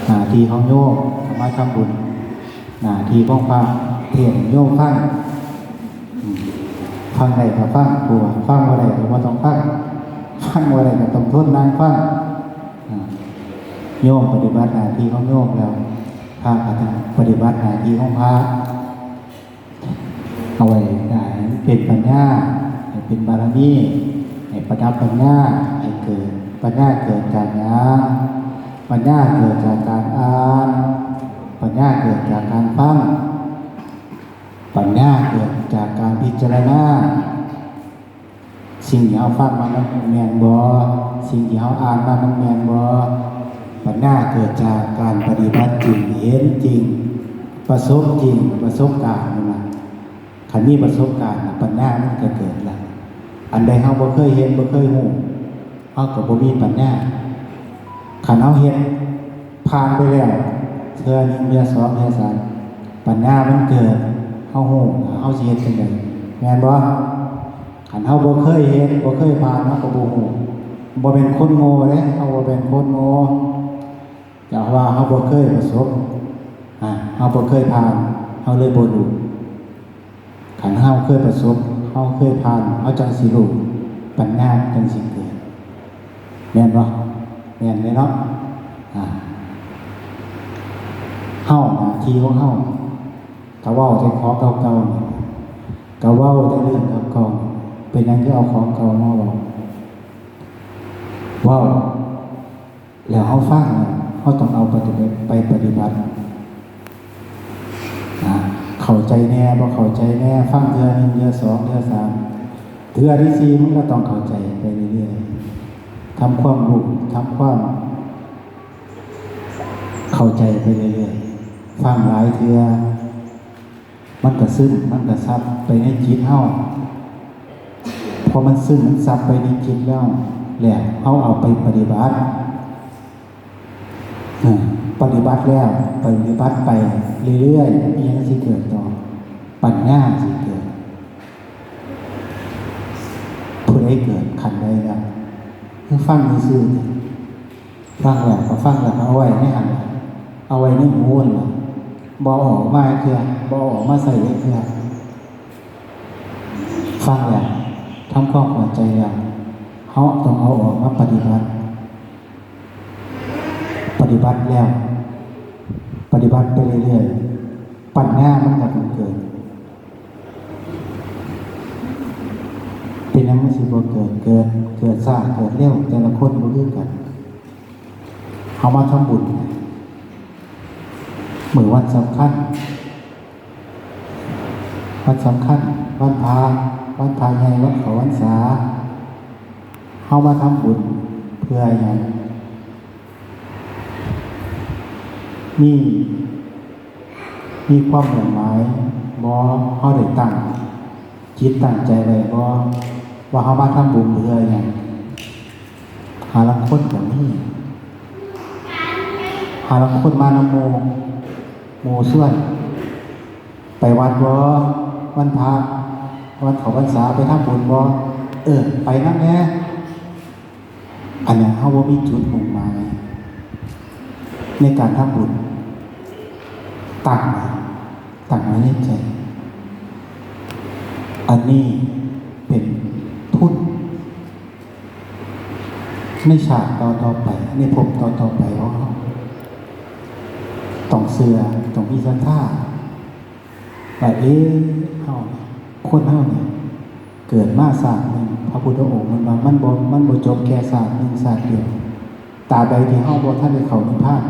หน้าที่ของโยมมาทำบุญหน้าที่ของพระเทศโยมฟังฟังใดก็ฟังปัวฟังว่าใดก็ว่าต้องฟังว่าใดก็ต้องทนนางฟังโยมปฏิบัติหน้าที่ของโยมแล้วพระปฏิบัติหน้าที่ของพระเอาไว้ได้เป็นปัญญาเป็นบารมีให้ประดับปัญญาให้เกิดปัญญาเกิดจากญาณปัญญาเกิดจากการอ่านปัญญาเกิดจากการฟังปัญญาเกิดจากการพิจารณาสิ่งที่เราฟังมามันแม่นบ่สิ่งที่เราอ่านมามันแม่นบ่ปัญญาเกิดจากการปฏิบัติจริงเห็นจริงประสบจริงประสบการณ์นั่นน่ะคันมีประสบการณ์ปัญญามันก็เกิดแล้วอันใดเราบ่เคยเห็นบ่เคยรู้เราก็บ่มีปัญญาคันเราเห็นผ่านไปแล้วเทื่อนึงเทื่อสองเทื่อสามปัญญามันเกิดเฮาฮู้เฮาสิเฮ็ดจังได๋แม่นบ่คันเฮาบ่เคยเห็นบ่เคยผ่านเฮาก็บ่ฮู้บ่เป็นคนโง่เด้เฮาบ่เป็นคนโง่แต่ว่าเฮาบ่เคยประสบเฮาบ่เคยผ่านเฮาเลยบ่รู้คันเฮาเคยประสบเฮาเคยผ่านเฮาจังสิรู้ปัญญาจังสิเกิดแม่นบ่แม่นเลยเนาะเฮาหน้าที่ของเฮาก็เว้าแต่ของเก่าๆก็เว้าแต่เรื่องเก่าๆเป็นหยังที่เอาของเก่ามาเว้าแล้วเฮาฟังเฮาต้องเอาไปปฏิบัติเข้าใจแน่บ่เข้าใจแน่ฟังเทื่อนึงเทื่อสองเทื่อสามเทื่อที่สี่มันก็ต้องเข้าใจไปเรื่อยๆทำความรู้ทำความเข้าใจไปเรื่อยๆฟังหลายเทื่อมันก็ซึมมันก็ซับไปในจิตเฮาพอมันซึมมันซับไปในจิตแล้วแหละเฮาเอาไปปฏิบัติปฏิบัติแล้วปฏิบัติไปเรื่อยๆยังสิเกิดต่อปัญญาสิเกิดผู้ใดเกิดขันใดแล้วคือฟังซื่อๆฟังแล้วก็ฟังแล้วเอาไว้ในหันเอาไว้ในหูน่ะบ่ออกมาเคือบ่ออกมาใส่ไว้เคือฟังแล้วทำความเข้าใจแล้วเฮาต้องเอาออกมาปฏิบัติแล้วปฏิบัติไปเรื่อยๆปัญญามันก็เกิดเป็นนั้นมันสิบ่เกิดซ่าเกิดเร็วแต่ละคนบ่คือกันเฮามาทำบุญมื้อวันสำคัญวันพระวันพระใหญ่วันเข้าพรรษาเฮามาทำบุญเพื่อหยังมีความหมายบ่เฮาได้ตั้งจิตตั้งใจไว้บ่ว่าเฮามาทำบุญเพื่อหยังหาลังคนก็มีหาลังคนมานำหมู่ส่วนไปวัดบ่วันพระวันเข้าพรรษาไปทำบุญบ่ไปนำแน่อันนี้เฮาบ่มีจุดมุ่งหมายในการทำบุญตั้งไว้ในใจอันนี้เป็นทุนในชาติต่อไปในภพต่อไปของเราต้องเชื่อต้องมีศรัทธาว่าเฮาคนเฮาเนี่ยเกิดมาชาตินึงพระพุทธองค์มันว่ามันบ่จบแค่ชาตินึงชาติเดียวตราบใดที่เฮาบ่ทันได้เข้านิพพาน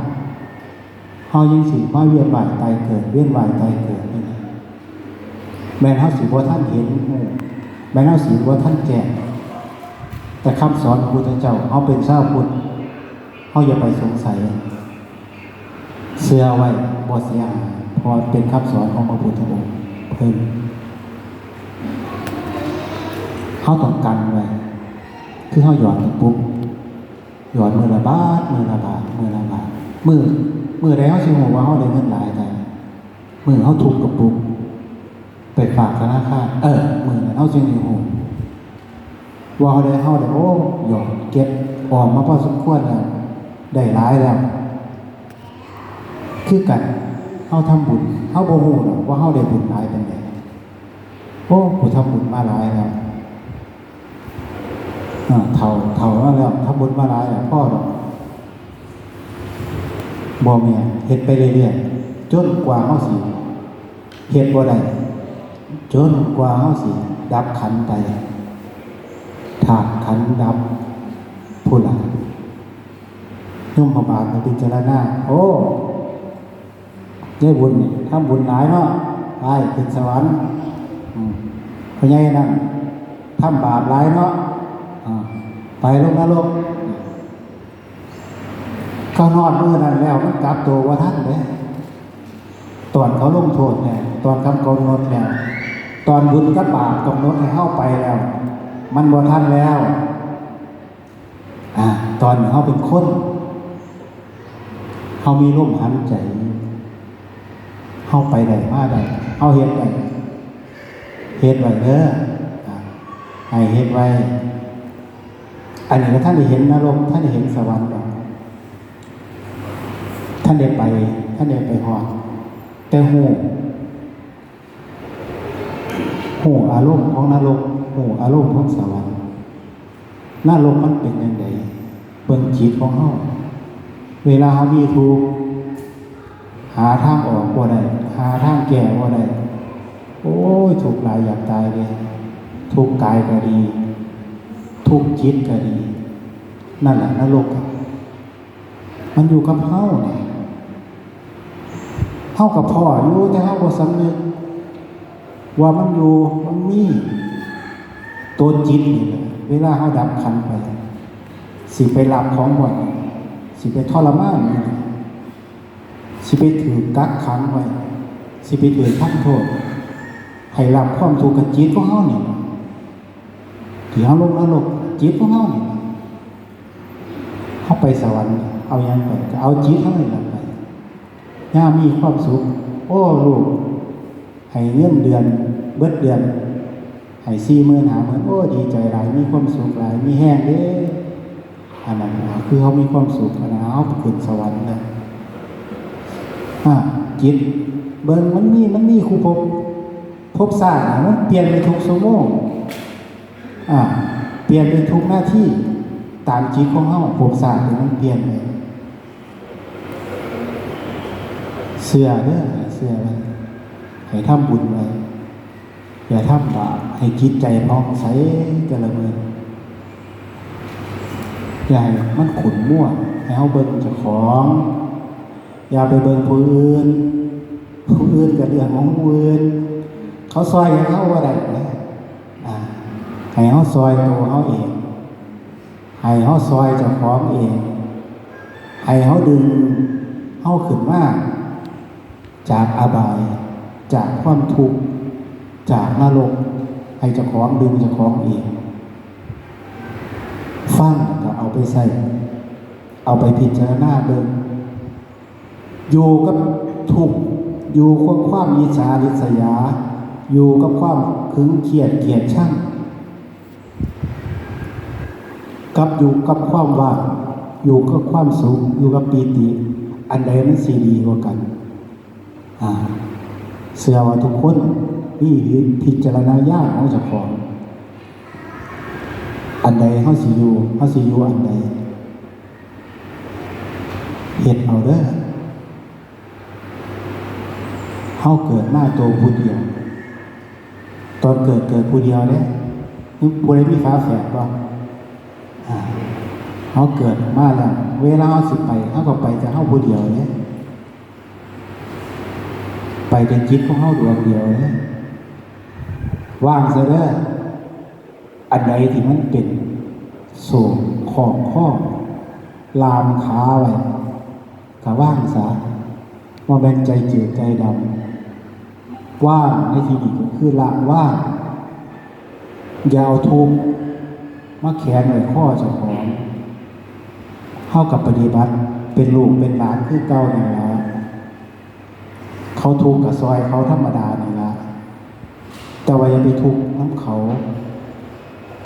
เฮายังสิมาเวียนว่ายตายเกิดเวียนว่ายตายเกิดนี่นะแม้นเฮาสิบ่ทันเห็นแม้นเฮาสิบ่ทันแจ้งแต่คำสอนของพระพุทธเจ้าเฮาเป็นชาวพุทธเฮาอย่าไปสงสัยเชื่อไว้บ่เสียหายเพราะเป็นคำสอนของพระพุทธองค์เพิ่นเฮาต้องกันไว้คือเฮาหยอดปุ๊บหยอดมื้อละบาทมื้อใดเฮาสิฮู้ว่าเฮาได้เงินหลายแต่มื้อเฮาทุบกระปุกไปฝากธนาคารมื้อนั้นเฮาสิฮู้ว่าเฮาได้หยอดเก็บออมมาพอสมควรแล้วได้หลายแล้ว คือกันเฮาทำบุญเฮาบ่ฮู้หรอกว่าเฮาได้บุญหลายปานใดโอ้กูทำบุญมาหลายแล้วเท่ามาแล้วทำบุญมาหลายแล้วพ่อดอกบ่แม่นเฮ็ดไปเรื่อยๆจนกว่าเฮาสิเฮ็ดบ่ได้จนกว่าเฮาสิดับขันธ์ไปธาตุขันธ์ดับผู้หลังยมบาลมาพิจารณาโอ้ได้บุญนี่ทำบุญหลายเนาะไปขึ้นสวรรค์เพราะงั้นนั่นทำบาปหลายเนาะไปลงนรกเขานอนมื้อนั้นแล้วมันกลับตัวว่าท่านเลยตอนเขาลงโทษเนี่ยตอนคำกำหนดเนี่ยตอนบุญกับบาปกำหนดให้เข้าไปแล้วมันบ่ทันแล้วตอนเขาเป็นคนเขามีลมหายใจเขาไปได้มาได้เขาเฮ็ดไว้เด้อให้เฮ็ดไว้อันนี้ก็ท่านได้เห็นนรกท่านได้เห็นสวรรค์ท่านได้ไปฮอดแต่หูอารมณ์ของนรกหูอารมณ์ของสวรรค์นรกมันเป็นยังไงเบิ่งจิตของเฮาเวลาเฮามีทุกข์หาทางออกบ่ได้หาทางแก้บ่ได้โอ้ยทุกข์หลายอยากตายเลยทุกข์กายก็ดีทุกข์จิตก็ดีนั่นแหละนรกมันอยู่กับเฮาเนี่ยเฮากับพ่ออยู่แต่เฮาบ่สำนึกว่ามันอยู่มันมีตัวจิตนี่แหละเวลาเฮาดับขันธ์ไปสิไปรับของบ่อนสิไปทรมานสิไปถือกักขังไว้สิไปถือทั้งโทษให้รับความทุกข์กับจิตของเฮานี่ที่เฮาลงนรกจิตของเฮานี่เฮาไปสวรรค์เอาหยังไปก็เอาจิตเฮานี่ล่ะไปย่ามีความสุขโอ้ลูกให้เงินเดือนเบิดเดือนให้40,000 50,000โอ้ดีใจหลายมีความสุขหลายมีแห้งเด้อันนั้นคือเขามีความสุขอันนั้นเขาขึ้นสวรรค์แล้วจิตเบิ่งมันมีครูพบศาสตร์มันเปลี่ยนไปทุกชั่วโมงเปลี่ยนไปทุกหน้าที่ตามจิตของเขาพบศาสตร์มันเปลี่ยนไปเสื้อไว้ให้ทำบุญไว้อย่าทำบาปให้จิตใจผ่องใสแต่ละมื้ออย่าให้มันขุ่นมั่วให้เฮาเบิ่งเจ้าของอย่าไปเบิ่งผู้อื่นก็เรื่องของผู้อื่นเขาซอยให้เฮาบ่ได้ให้เฮาซอยตัวเฮาเองให้เฮาซอยเจ้าของเองให้เฮาดึงเฮาขึ้นมาจากอบายจากความทุกข์จากนรกให้เจ้าของดึงเจ้าของเองฟังก็เอาไปใส่เอาไปพิจารณาเบิ่งอยู่กับทุกข์อยู่กับความอิจฉาริษยาอยู่กับความขึงเกลียดชังกับอยู่กับความว่างอยู่กับความสุขอยู่กับปีติอันใดมันสิดีกว่ากันเชื่อว่าทุกคนมีพิจารณาญาณของเจ้าของอันใดเฮาสิอยู่อันใดเฮ็ดเอาเด้อเฮาเกิดมาตัวผู้เดียวตอนเกิดผู้เดียวเด้ผู้ใดมีฝาแฝดบ่เฮาเกิดมาแล้วเวลาเฮาสิไปเฮาก็ไปแต่เฮาผู้เดียวเด้ไปแต่จิตของเฮาดวงเดียวเด้ว่างซะเด้ออันใดที่มันเป็นโศกของข้อลามขาไว้ก็ว่างซะว่าแม่นใจจืดใจดำว่างในที่นี้ก็คือละว่างอย่าเอาทุกข์มาแขวนไว้ข้อเจ้าของเฮากับปฏิบัติเป็นลูกเป็นหลานคือเก่านั่นล่ะเขาทุกข์กับซอยเขาธรรมดานี่ล่ะแต่ว่าอย่าไปทุกข์น้ำเข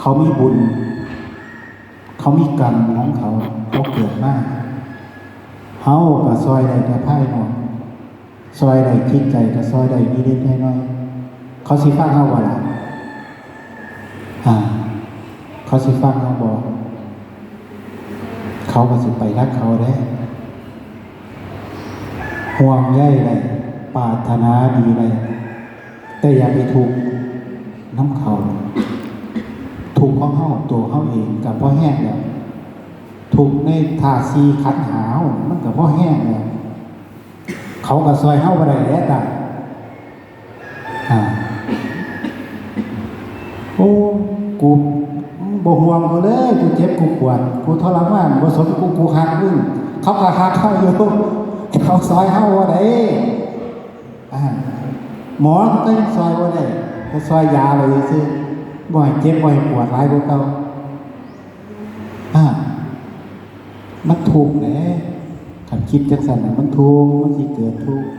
ามีบุญเขามีกรรมของเขาเกิดมาเฮากับซอยได้แต่ภายนอก ซอยใดคิดใจก็ซอยใดนิดๆน้อยๆเขาสิฟังเฮาบ่ล่ะเขาสิฟังเฮาบ่เขาก็สิไปรักเขาได้ห่วงใยได้ปรารถนาดีได้แต่อย่าไปทุกข์น้ำเขาทุกข์ของเฮาตัวเฮาเองกับพ่อแห้งแล้วทุกข์ในธาตุสี่ขันธ์หาวมันกับพ่อแห้งแล้วเขาก็ซอยเฮาบ่ได้แล้วจ้ะโอ้กูบ่ห่วงกูเลยกูเจ็บกูปวดกูทรมานบ่สนกูหักมึงเขาก็หักเฮาอยู่เขาซอยเฮาบ่ได้หมอก็ยังซอยบ่ได้เขาซอยยาไปซื่อบ่ให้เจ็บบ่ให้ปวดหลายกว่าเก่ามันถูกแหละคันคิดจังซั่นน่ะมันถูกมันสิเกิดทุกข์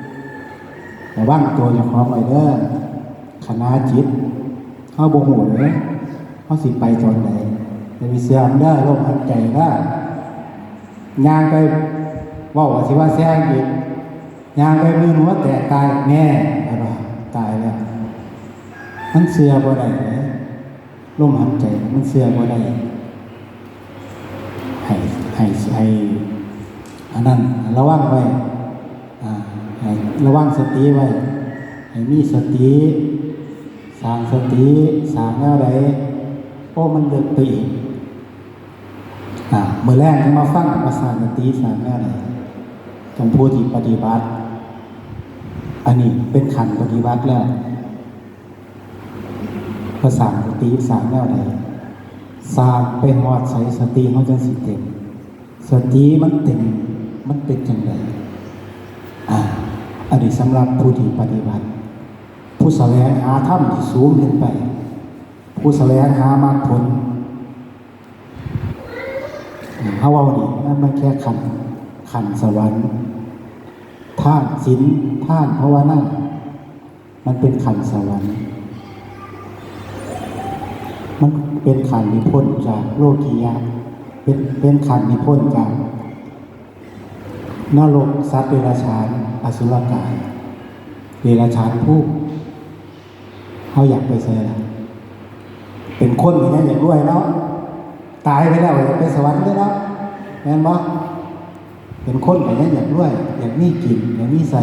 ระวังตัวเจ้าของไว้เด้อคณะจิตเฮาบ่ฮู้เลยเฮาสิไปตอนใดจะมีเสื่อมได้ลมหายใจได้ย่างไปเว้าว่าสิว่าแซงอีกย่างไปมือหัวแตกตายแน่อะไรตายแล้วมันเสื่อบ่ได้ลมหายใจมันเสื่อบ่ได้ให้อันนั้นระวังไว้ให้ระวังสติไว้ให้มีสติสร้างสติสร้างแนวใดโอ้มันเลิกไปอีกมื้อแรกที่มาฟังมาสร้างสติสร้างแนวใดต้องผู้ที่ปฏิบัติอันนี้เป็นขั้นปฏิบัติแล้วภาษาสติสร้างแนวใดสร้างไปฮอดใส่สติเฮาจังสิเต็มสติมันเต็มมันเป็นจังไดอันนี้สำหรับผู้ที่ปฏิบัติผู้แสวงหาธรรมที่สูงขึ้นไปผู้แสวงหามรรคผลเฮาเว้านี่มันแค่ขันสวรรค์ทานศีลทานภาวนามันเป็นขันสวรรค์มันเป็นขันนิพนธ์จากโลกียะเป็นขันนิพนธ์จากนรกสัตว์เดรัจฉานอสุรกายเดรัจฉานผู้เขาอยากไปเสละเป็นคนอย่างนี้อย่างด้วยเนาะตายไปแล้วอยากไปสวรรค์ด้วยเนาะแม่นบ่เป็นคนอย่างนี้อย่างด้วยอยากมีกินอยากมีใส่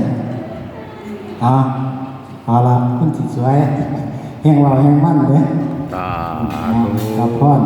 เอาละคนที่สวยแห่งเราแห่งมั่นเลย สาธุ ขอบคุณ